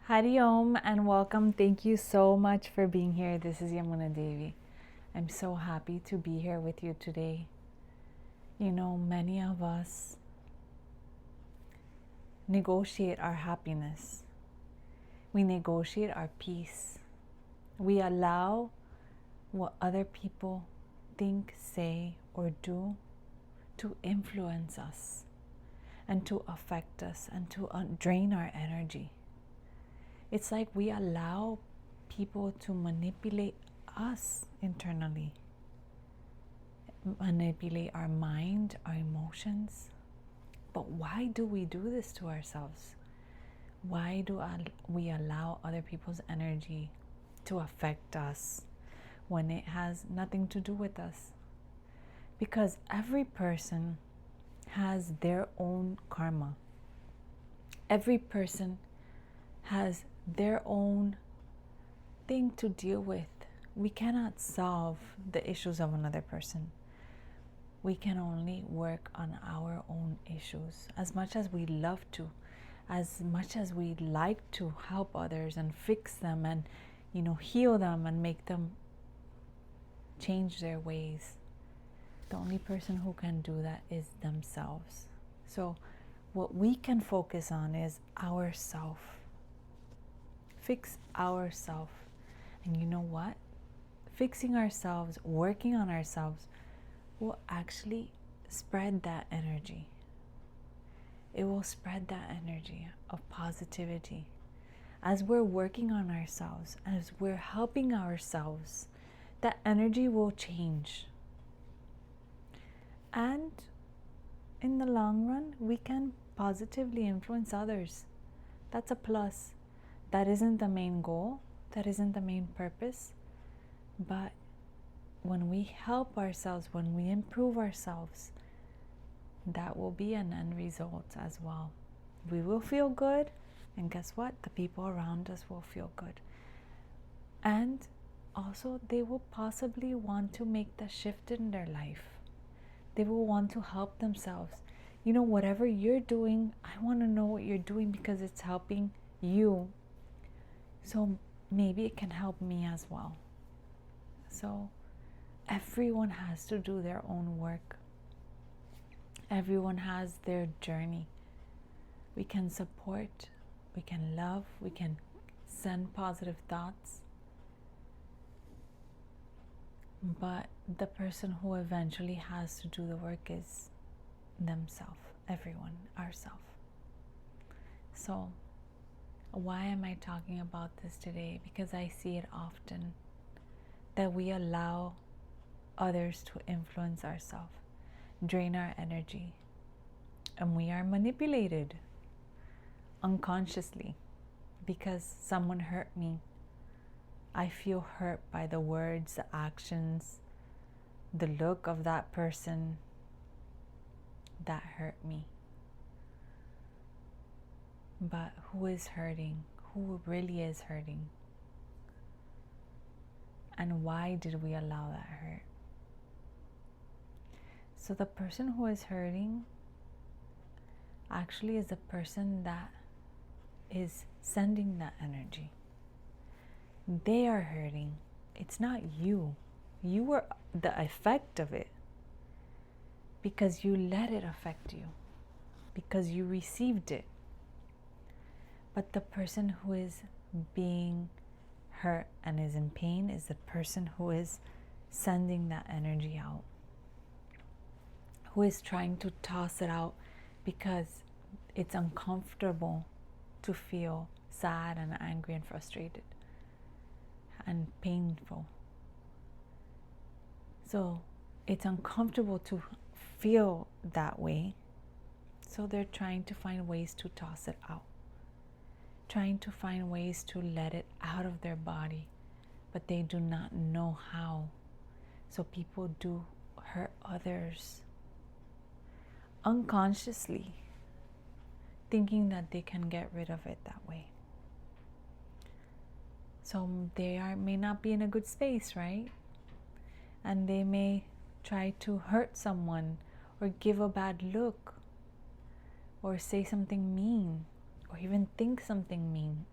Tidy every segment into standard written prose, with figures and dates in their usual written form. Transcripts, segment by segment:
Hari Om and welcome. Thank you so much for being here. This is Yamuna Devi. I'm so happy to be here with you today. You know, many of us negotiate our happiness, we negotiate our peace, we allow what other people think, say, or do to influence us and to affect us and to drain our energy. It's like we allow people to manipulate us internally, manipulate our mind, our emotions. But why do we do this to ourselves? Why do we allow other people's energy to affect us when it has nothing to do with us? Because every person has their own karma. Every person has their own thing to deal with. We cannot solve the issues of another person. We can only work on our own issues. As much as we love to, as much as we like to help others and fix them and, heal them and make them change their ways, the only person who can do that is themselves. So what we can focus on is ourself. Fix ourself. And you know what? Fixing ourselves, working on ourselves will actually spread that energy. It will spread that energy of positivity. As we're working on ourselves, as we're helping ourselves, that energy will change. And in the long run, we can positively influence others. That's a plus. That isn't the main goal. That isn't the main purpose. But when we help ourselves, when we improve ourselves, that will be an end result as well. We will feel good, and guess what? The people around us will feel good. And also, they will possibly want to make the shift in their life. They will want to help themselves. Whatever you're doing, I want to know what you're doing because it's helping you. So maybe it can help me as well. So everyone has to do their own work. Everyone has their journey. We can support, we can love, we can send positive thoughts. But the person who eventually has to do the work is themselves, everyone, ourselves. So why am I talking about this today? Because I see it often that we allow others to influence ourselves, drain our energy, and we are manipulated unconsciously because someone hurt me. I feel hurt by the words, the actions, the look of that person that hurt me. But who is hurting? Who really is hurting? And why did we allow that hurt? So the person who is hurting actually is the person that is sending that energy. They are hurting. It's not you. You were the effect of it because you let it affect you, because you received it. But the person who is being hurt and is in pain is the person who is sending that energy out, who is trying to toss it out because it's uncomfortable to feel sad and angry and frustrated and painful. So it's uncomfortable to feel that way. So they're trying to find ways to toss it out, trying to find ways to let it out of their body, but they do not know how. So people do hurt others unconsciously, thinking that they can get rid of it that way. So they may not be in a good space, right? And they may try to hurt someone or give a bad look or say something mean or even think something mean.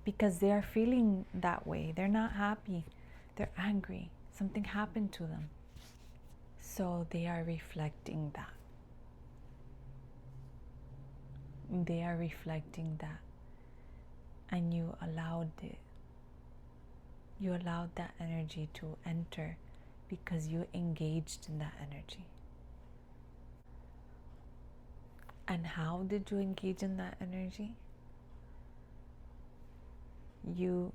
because they are feeling that way. They're not happy. They're angry. Something happened to them. So they are reflecting that. They are reflecting that. And you allowed it. You allowed that energy to enter because you engaged in that energy. And how did you engage in that energy? You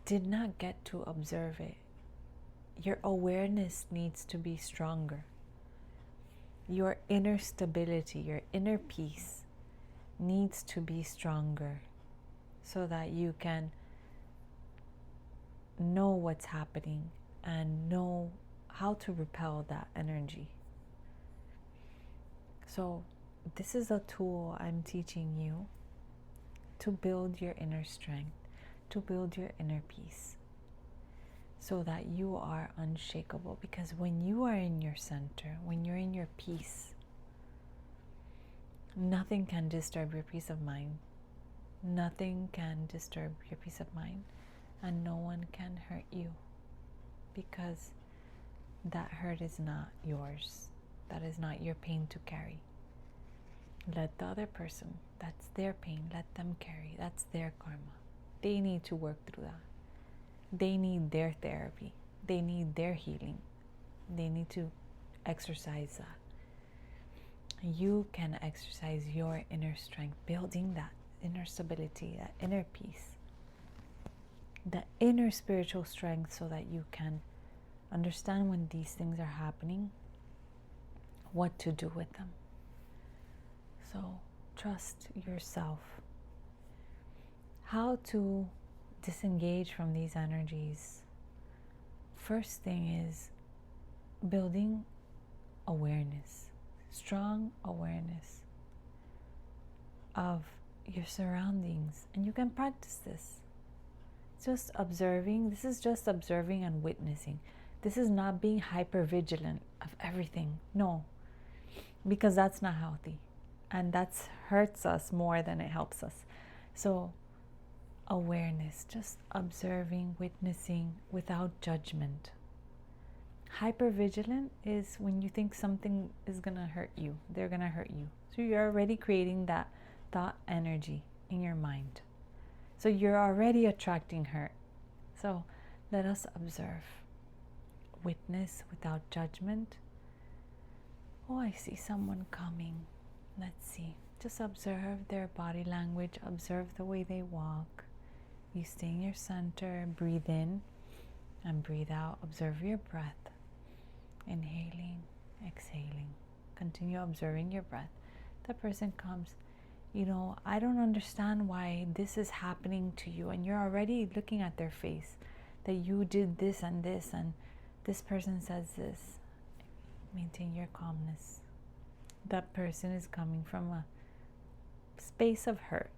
did not get to observe it. Your awareness needs to be stronger. Your inner stability, your inner peace needs to be stronger so that you can know what's happening and know how to repel that energy. So this is a tool I'm teaching you to build your inner strength, to build your inner peace, so that you are unshakable. Because when you are in your center, when you're in your peace, nothing can disturb your peace of mind. Nothing can disturb your peace of mind, and no one can hurt you, because that hurt is not yours. That is not your pain to carry. Let the other person, that's their pain, let them carry. That's their karma. They need to work through that. They need their therapy. They need their healing. They need to exercise that. You can exercise your inner strength, building that inner stability, that inner peace, the inner spiritual strength, so that you can understand when these things are happening, what to do with them. So trust yourself. How to disengage from these energies? First thing is building awareness, strong awareness of your surroundings. And you can practice this. Just observing. This is just observing and witnessing. This is not being hyper vigilant of everything. No, because that's not healthy. And that hurts us more than it helps us. So awareness, just observing, witnessing without judgment. Hypervigilant is when you think something is going to hurt you. They're going to hurt you. So you're already creating that thought energy in your mind. So you're already attracting hurt. So let us observe. Witness without judgment. Oh, I see someone coming. Let's see. Just observe their body language. Observe the way they walk. You stay in your center. Breathe in and breathe out. Observe your breath. Inhaling, exhaling. Continue observing your breath. The person comes. I don't understand why this is happening to you. And you're already looking at their face. That you did this and this. And this person says this. Maintain your calmness. That person is coming from a space of hurt,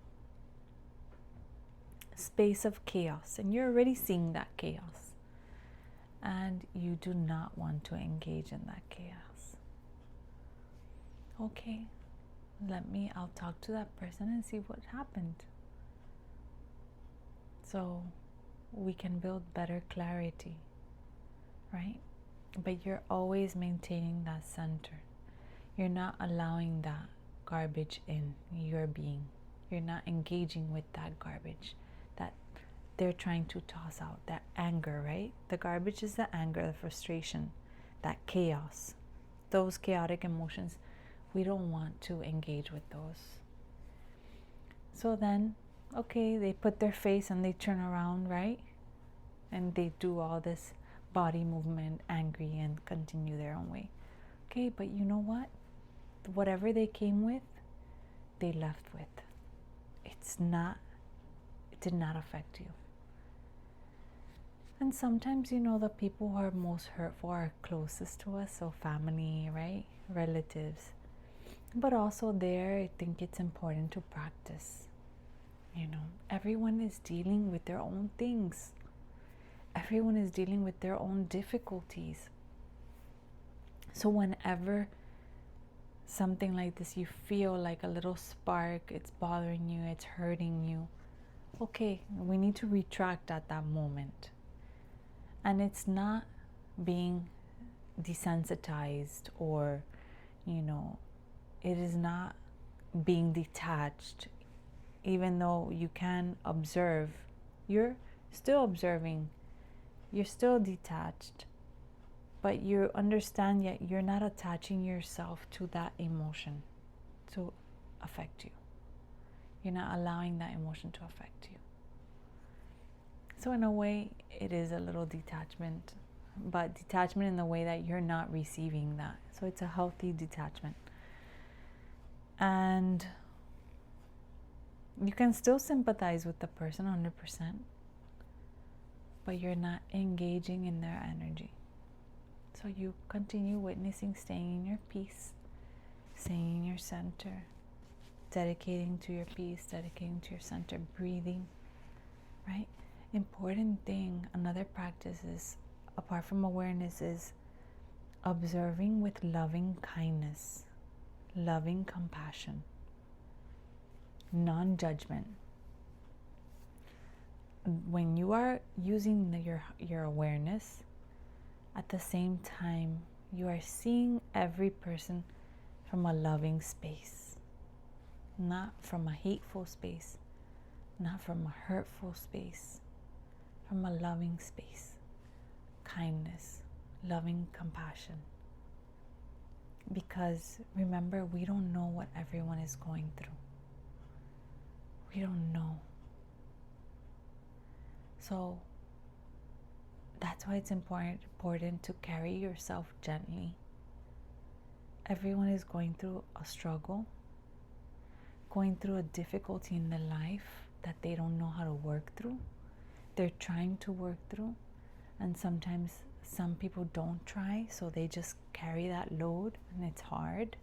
space of chaos, and you're already seeing that chaos, and you do not want to engage in that chaos. Okay, I'll talk to that person and see what happened, so we can build better clarity, right? But you're always maintaining that center. You're not allowing that garbage in your being. You're not engaging with that garbage that they're trying to toss out. That anger, right? The garbage is the anger, the frustration, that chaos. Those chaotic emotions, we don't want to engage with those. So then, okay, they put their face and they turn around, right? And they do all this body movement, angry, and continue their own way. Okay, but you know what? Whatever they came with, they left with. It did not affect you. And sometimes, the people who are most hurtful are closest to us, so family, right? Relatives. But also there, I think it's important to practice. Everyone is dealing with their own things. Everyone is dealing with their own difficulties. So whenever something like this, you feel like a little spark, it's bothering you, it's hurting you, okay, we need to retract at that moment. And it's not being desensitized, or, it is not being detached. Even though you can observe, you're still observing, you're still detached, but you understand yet you're not attaching yourself to that emotion to affect you. You're not allowing that emotion to affect you. So in a way, it is a little detachment, but detachment in the way that you're not receiving that. So it's a healthy detachment. And you can still sympathize with the person 100%, but you're not engaging in their energy. So you continue witnessing, staying in your peace, staying in your center, dedicating to your peace, dedicating to your center, breathing, right? Important thing, another practice is, apart from awareness, is observing with loving kindness, loving compassion, non-judgment. When you are using your awareness, at the same time, you are seeing every person from a loving space, not from a hateful space, not from a hurtful space, from a loving space, kindness, loving compassion. Because remember, we don't know what everyone is going through. We don't know. So that's why it's important to carry yourself gently. Everyone is going through a struggle, going through a difficulty in their life that they don't know how to work through. They're trying to work through, and sometimes some people don't try, so they just carry that load, and it's hard.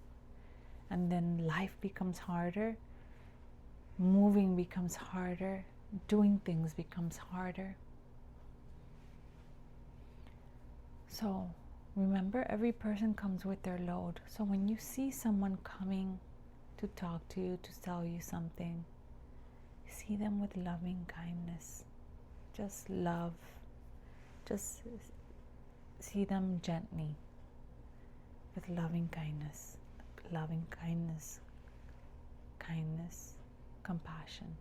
And then life becomes harder, moving becomes harder, doing things becomes harder. So remember, every person comes with their load. So when you see someone coming to talk to you, to tell you something, see them with loving kindness. Just love. Just see them gently with loving kindness. Loving kindness, kindness, compassion,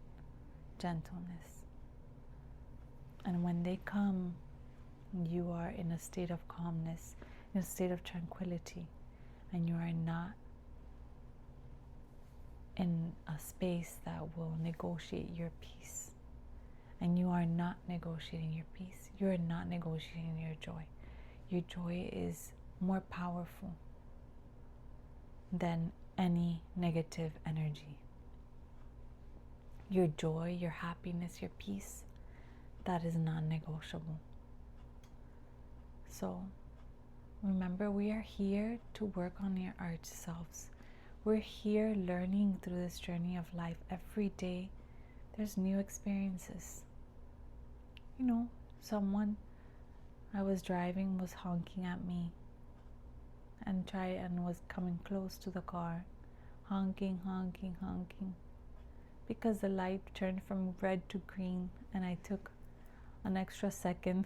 gentleness. And when they come, you are in a state of calmness, in a state of tranquility, and you are not in a space that will negotiate your peace. And you are not negotiating your peace. You are not negotiating your joy. Your joy is more powerful than any negative energy. Your joy, your happiness, your peace, that is non-negotiable. So remember, we are here to work on our selves. We're here learning through this journey of life. Every day there's new experiences. Someone I was driving was honking at me and was coming close to the car, honking, because the light turned from red to green, and I took an extra second.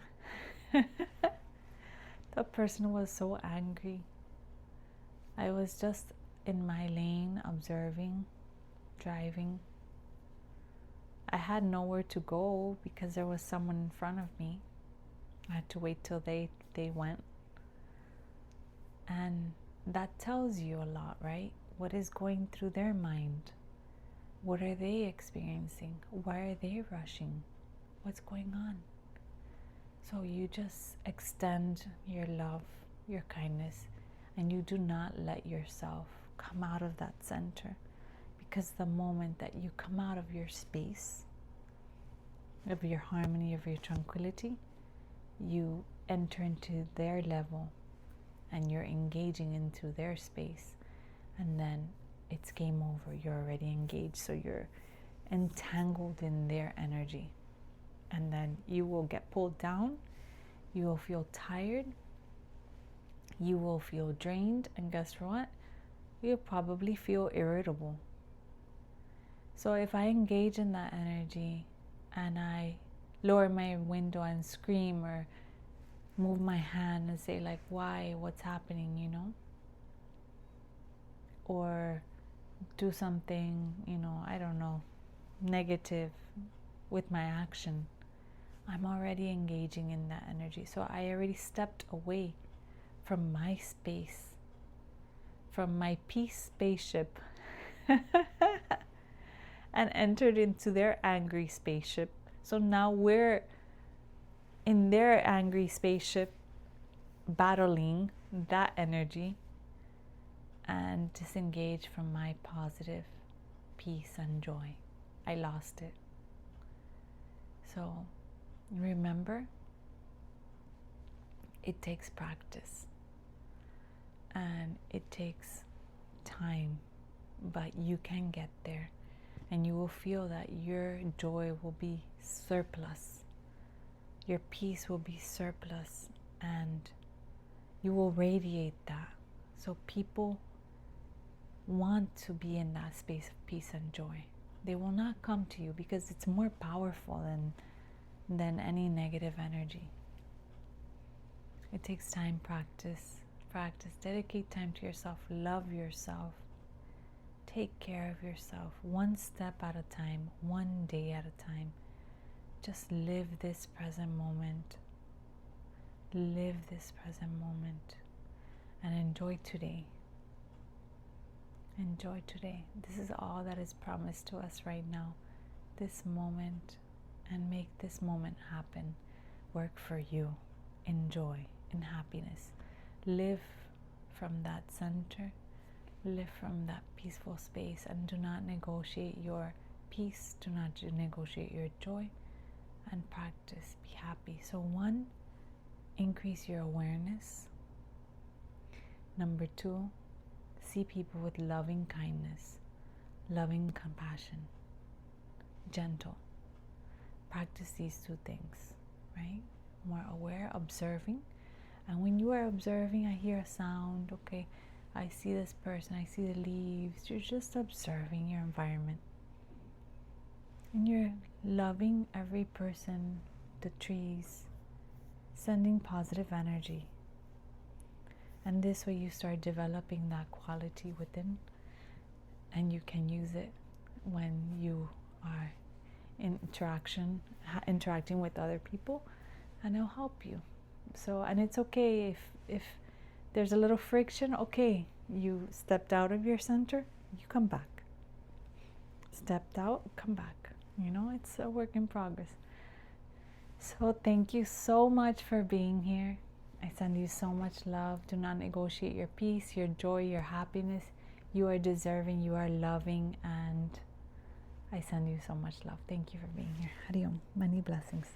The person was so angry. I was just in my lane, observing, driving. I had nowhere to go because there was someone in front of me. I had to wait till they went. And that tells you a lot, right? What is going through their mind? What are they experiencing? Why are they rushing? What's going on? So you just extend your love, your kindness, and you do not let yourself come out of that center. Because the moment that you come out of your space, of your harmony, of your tranquility, you enter into their level and you're engaging into their space, and then it's game over. You're already engaged, so you're entangled in their energy, and then you will get pulled down. You will feel tired, you will feel drained, and guess what? You'll probably feel irritable. So if I engage in that energy, and I lower my window and scream or move my hand and say like, why, what's happening, you know? Or do something, you know, I don't know, negative with my action, I'm already engaging in that energy. So I already stepped away from my space, from my peace spaceship, and entered into their angry spaceship. So now we're in their angry spaceship, battling that energy, and disengage from my positive peace and joy. I lost it. So remember, it takes practice and it takes time, but you can get there, and you will feel that your joy will be surplus, your peace will be surplus, and you will radiate that. So people want to be in that space of peace and joy. They will not come to you because it's more powerful than any negative energy. It takes time, practice, dedicate time to yourself, love yourself, take care of yourself, one step at a time, one day at a time. Just live this present moment. Live this present moment and enjoy today. Enjoy today. This is all that is promised to us right now. This moment, and make this moment happen. Work for you. Enjoy in happiness. Live from that center. Live from that peaceful space, and do not negotiate your peace. Do not negotiate your joy, and practice. Be happy. So 1, increase your awareness. Number 2, see people with loving kindness, loving compassion, gentle. Practice these 2 things, right? More aware, observing. And when you are observing, I hear a sound, okay, I see this person, I see the leaves. You're just observing your environment. And you're loving every person, the trees, sending positive energy. And this way you start developing that quality within, and you can use it when you are interacting with other people, and it'll help you. So, and it's okay if there's a little friction. Okay, you stepped out of your center, you come back. Stepped out, come back. You know, it's a work in progress. So thank you so much for being here. I send you so much love. Do not negotiate your peace, your joy, your happiness. You are deserving, you are loving, and I send you so much love. Thank you for being here. Hari Om. Many blessings.